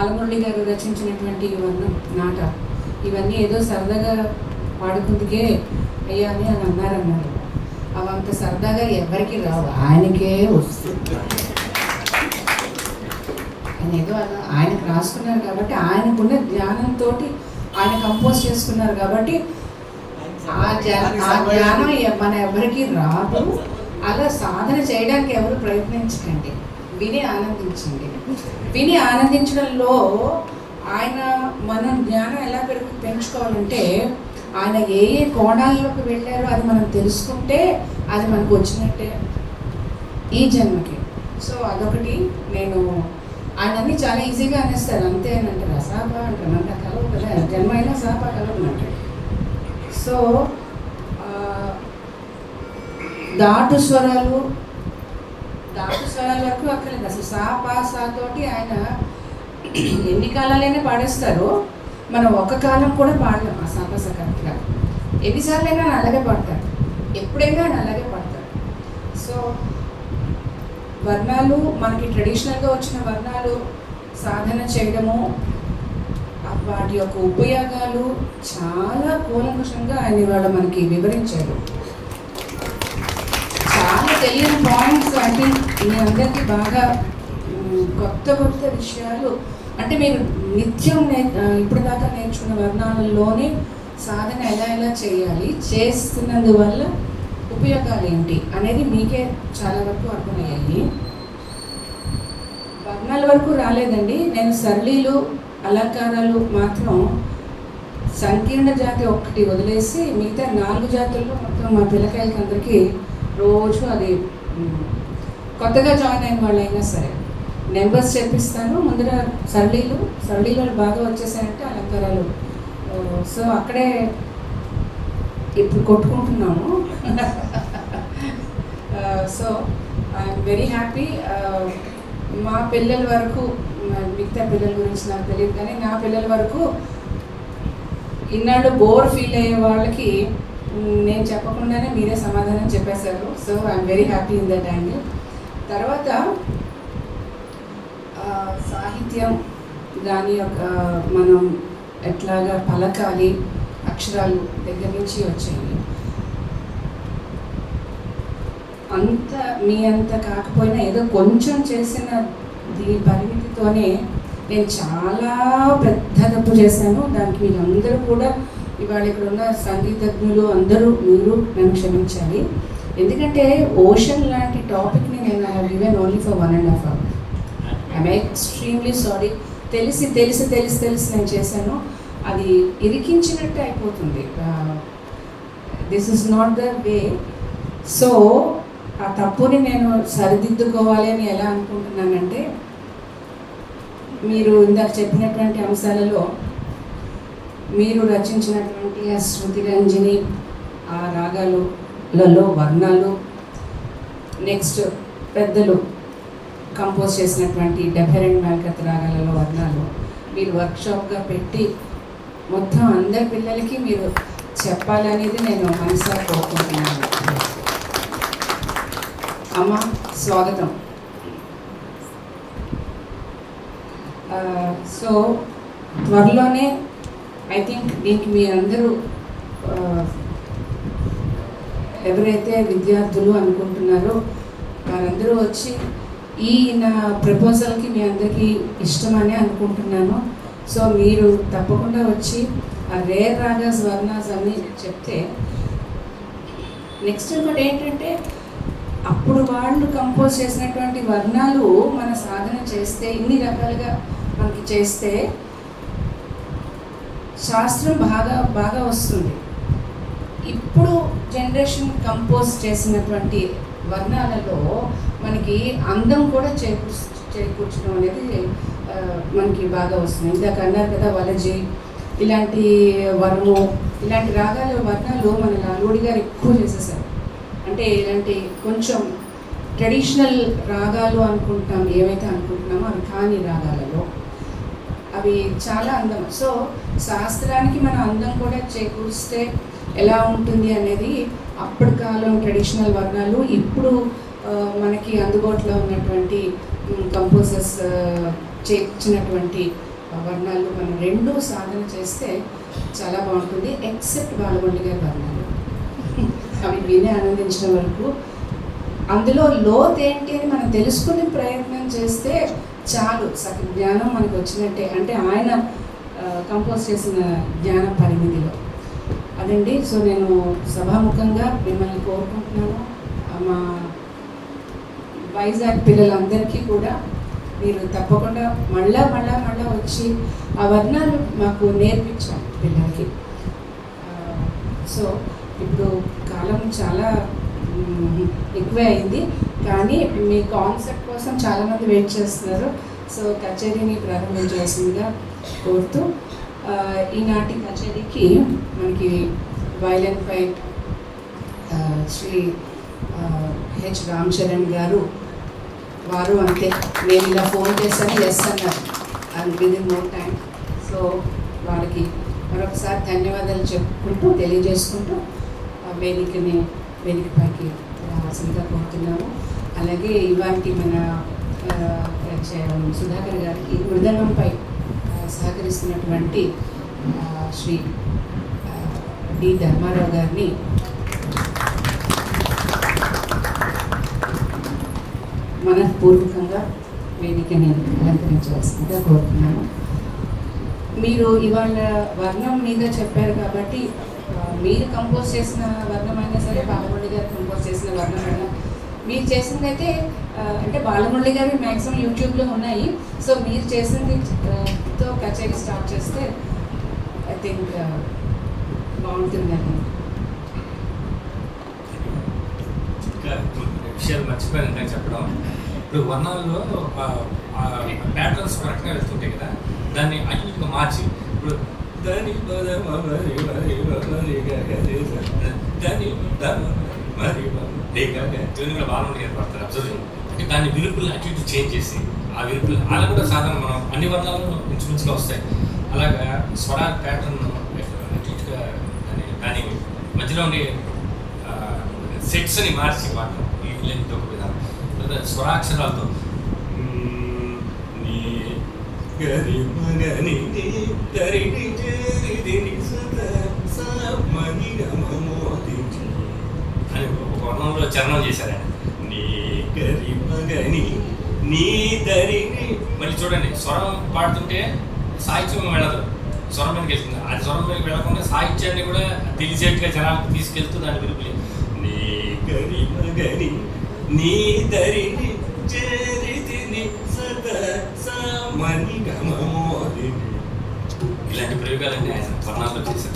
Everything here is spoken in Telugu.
బాలమురళి గారు రచించినటువంటి నాట ఇవన్నీ ఏదో సరదాగా పాడుకుందుకే అయ్యా అని అన్నారు. అవంత సరదాగా ఎవరికి రావు, ఆయనకే వస్తుంది. ఆయన ఏదో ఆయనకు రాసుకున్నారు కాబట్టి, ఆయనకున్న ధ్యానంతో ఆయన కంపోజ్ చేసుకున్నారు కాబట్టి ఆ జ్ఞానం మన ఎవరికి రాదు. అలా సాధన చేయడానికి ఎవరు ప్రయత్నించకండి, విని ఆనందించండి. విని ఆనందించడంలో ఆయన మనం జ్ఞానం ఎలా పెంచుకోవాలంటే, ఆయన ఏ ఏ కోణాల్లోకి వెళ్ళారో అది మనం తెలుసుకుంటే అది మనకు వచ్చినట్టే ఈ జన్మకి. సో అదొకటి. నేను ఆయన అన్నీ చాలా ఈజీగా అనేస్తారు, అంతే అని అంటారు. అసాప అంటారు, అంత కలవు కదా, జన్మ అయినా సాప కలవు అంటారు. సో దాటు స్వరాలు వరకు అక్కర్లేదు అసలు. సా తోటి ఆయన ఎన్ని కాలాలైనా పాడేస్తారు. మనం ఒక కాలం కూడా పాడలేం ఆ సాపస కరెక్ట్గా. ఎన్నిసార్లు అయినా అలాగే పాడతారు, ఎప్పుడైనా అలాగే పాడతారు. సో వర్ణాలు మనకి ట్రెడిషనల్గా వచ్చిన వర్ణాలు సాధన చేయడము, వాటి యొక్క ఉపయోగాలు చాలా కూలంకషంగా ఆయన ఇవాళ మనకి వివరించారు. చాలా తెలియని పాయింట్స్, అంటే మీ అందరికీ బాగా కొత్త విషయాలు. అంటే మీరు నిత్యం ఇప్పుడు దాకా నేర్చుకున్న వర్ణాలలోనే సాధన ఎలా చేయాలి, చేస్తున్నందువల్ల ఉపయోగాలు ఏంటి అనేది మీకే చాలా వరకు అర్థమయ్యాయి. వర్ణాల వరకు రాలేదండి. నేను సరళీలు అలంకారాలు మాత్రం సంకీర్ణ జాతి ఒక్కటి వదిలేసి మిగతా 4 జాతుల్లో మొత్తం మా పిల్లకాయలకి అందరికీ రోజు అది కొత్తగా జాయిన్ అయిన వాళ్ళు అయినా సరే నెంబర్స్ చెప్పిస్తాను. ముందర సరళీలు బాగా వచ్చేసాయంటే అలంకారాలు. సో అక్కడే ఇప్పుడు కొట్టుకుంటున్నాము. So I'm very happy. మా పిల్లల వరకు, మిగతా పిల్లల గురించి నాకు తెలియదు కానీ నా పిల్లల వరకు ఇన్నాళ్ళు బోర్ ఫీల్ అయ్యే వాళ్ళకి నేను చెప్పకుండానే మీరే సమాధానం చెప్పేశారు. So I'm very happy in that angle. తర్వాత సాహిత్యం, దాని యొక్క మనం ఎట్లాగా పలకాలి, అక్షరాలు దగ్గర నుంచి వచ్చాయి. అంత మీ అంత కాకపోయినా ఏదో కొంచెం చేసిన దీని పరిమితితోనే నేను చాలా పెద్ద తప్పు చేశాను. దానికి మీరు అందరూ కూడా, ఇవాళ ఇక్కడ ఉన్న సంగీతజ్ఞులు అందరూ, మీరు నన్ను క్షమించాలి. ఎందుకంటే ఓషన్ లాంటి టాపిక్ని నేను I have given only for 1.5 hours. I'm extremely sorry. తెలిసి నేను చేశాను. అది ఇరికించినట్టు అయిపోతుంది. This is not the way. So ఆ తప్పుని నేను సరిదిద్దుకోవాలి అని ఎలా అనుకుంటున్నానంటే, మీరు ఇందాక చెప్పినటువంటి అంశాలలో మీరు రచించినటువంటి ఆ శృతి రంజని, ఆ రాగాలలో వర్ణాలు, నెక్స్ట్ పెద్దలు కంపోజ్ చేసినటువంటి 72 మేల్కత్ రాగాలలో వర్ణాలు మీరు వర్క్షాప్గా పెట్టి మొత్తం అందరి పిల్లలకి మీరు చెప్పాలనేది నేను మనసారా కోరుకుంటున్నాను. అమ్మ స్వాగతం. సో త్వరలోనే ఐ థింక్ దీనికి మీ అందరూ ఎవరైతే విద్యార్థులు అనుకుంటున్నారో వారందరూ వచ్చి ఈ నా ప్రపోజల్కి మీ అందరికీ ఇష్టమని అనుకుంటున్నాను. సో మీరు తప్పకుండా వచ్చి ఆ రేర్ రాగాస్ వర్ణాస్ అని చెప్తే, నెక్స్ట్ ఇంకోటి ఏంటంటే, అప్పుడు వాళ్ళు కంపోజ్ చేసినటువంటి వర్ణాలు మన సాధన చేస్తే, ఇన్ని రకాలుగా మనకి చేస్తే శాస్త్రం బాగా వస్తుంది. ఇప్పుడు జనరేషన్ కంపోజ్ చేసినటువంటి వర్ణాలలో మనకి అందం కూడా చేకూర్చడం అనేది మనకి బాగా వస్తుంది. ఇందాక అన్నారు కదా, వలజి ఇలాంటి వరము, ఇలాంటి రాగాల వర్ణాలు మన లాలుడి గారు ఎక్కువ చేసేసారు. అంటే ఇలాంటి కొంచెం ట్రెడిషనల్ రాగాలు అనుకుంటాం, ఏవైతే అనుకుంటున్నామో అవి కాని రాగాలలో అవి చాలా అందం. సో శాస్త్రానికి మన అందం కూడా చేకూరిస్తే ఎలా ఉంటుంది అనేది అప్పటి కాలం ట్రెడిషనల్ వర్ణాలు, ఇప్పుడు మనకి అందుబాటులో ఉన్నటువంటి కంపోజర్స్ చేర్చినటువంటి వర్ణాలు మనం రెండు సాధన చేస్తే చాలా బాగుంటుంది. ఎక్సెప్ట్ బాలగొండ గారి వర్ణాలు అవి విని ఆనందించడం వరకు అందులో లోతు ఏంటి అని మనం తెలుసుకునే ప్రయత్నం చేస్తే చాలు, సగం జ్ఞానం మనకు వచ్చినట్టే. అంటే ఆయన కంపోజ్ చేసిన జ్ఞాన పరిమితిలో అదండి. సో నేను సభాముఖంగా మిమ్మల్ని కోరుకుంటున్నాను, మా వైజాగ్ పిల్లలందరికీ కూడా మీరు తప్పకుండా మళ్ళా వచ్చి ఆ వర్ణాలు మాకు నేర్పించాం పిల్లలకి. సో ఇప్పుడు కాలం చాలా ఎక్కువే అయింది, కానీ మీ కాన్సెప్ట్ కోసం చాలామంది వెయిట్ చేస్తున్నారు. సో కచేరీని ప్రారంభించాల్సిందిగా కోరుతూ, ఈనాటి కచేరీకి మనకి వైలెన్ పై శ్రీ హెచ్ రామ్ చరణ్ గారు, వారు అంతే, నేను ఇలా ఫోన్ చేశాను ఎస్ అన్నారు and within more time. So వారికి మరొకసారి ధన్యవాదాలు చెప్పుకుంటూ తెలియజేసుకుంటూ వేదికపైకి రావాల్సిందిగా కోరుతున్నాము. అలాగే ఇవాటి మన సుధాకర్ గారికి మృదంగంపై సహకరిస్తున్నటువంటి శ్రీ డి ధర్మారావు గారిని మనఃపూర్వకంగా వేదికని అలంకరించవలసిందిగా కోరుతున్నాను. మీరు ఇవాళ వర్ణం మీద చెప్పారు కాబట్టి మీరు కంపోజ్ చేసిన వర్ణం అయినా సరే, బాలమురళి గారు కంపోజ్ చేసిన వర్ణం అయినా, మీరు చేసిందైతే అంటే బాలమురళి గారి మ్యాక్సిమం యూట్యూబ్లో ఉన్నాయి. సో మీరు చేసింది తో కచేరీ స్టార్ట్ చేస్తే ఐ థింక్ బాగుంటుందని. ఇంకా విషయాలు మర్చిపోయాను ఇందాక చెప్పడం. ఇప్పుడు వర్ణాల్లో ప్యాటర్న్స్ కరెక్ట్గా వెళ్తుంటాయి కదా, దాన్ని అన్నిటిగా మార్చి ఇప్పుడు దాని తెలుగులో బాలమురళి గారు పడతారు అబ్జర్వ్. అంటే దాన్ని విలుపుల్ని అటు ఇటు చేంజ్ చేసి ఆ విలుపులు అలా కూడా సాధారణ మనం అన్ని వర్ణాలను ఇంచుమించుగా వస్తాయి. అలాగా స్వరా ప్యాటర్న్ అటు ఇటుగా దాని మధ్యలో ఉండే సెట్స్ అని మార్చి వాడటం ఈ లెంగ్త్ ఒక విధానం, స్వరాక్షరాలతో అని ఒక వర్ణంలో చరణం చేశారు ఆయన. నీ గరి మగని నీ దరిని. మళ్ళీ చూడండి, స్వరం పాడుతుంటే సాహిత్యం వెళ్ళదు, స్వరం మీదకి వెళ్తుంది. అది స్వరం మీదకి వెళ్ళకుండా సాహిత్యాన్ని కూడా తెలిసేట్టుగా జనాలకు తీసుకెళ్తూ దాని విలుపులే. నీ గరి మగని నీ దరిని చేరితిని సదసమని గమమోదిని. ఇలాంటి ప్రయోగాలన్నీ ఆయన వర్ణాల్లో చేశారు.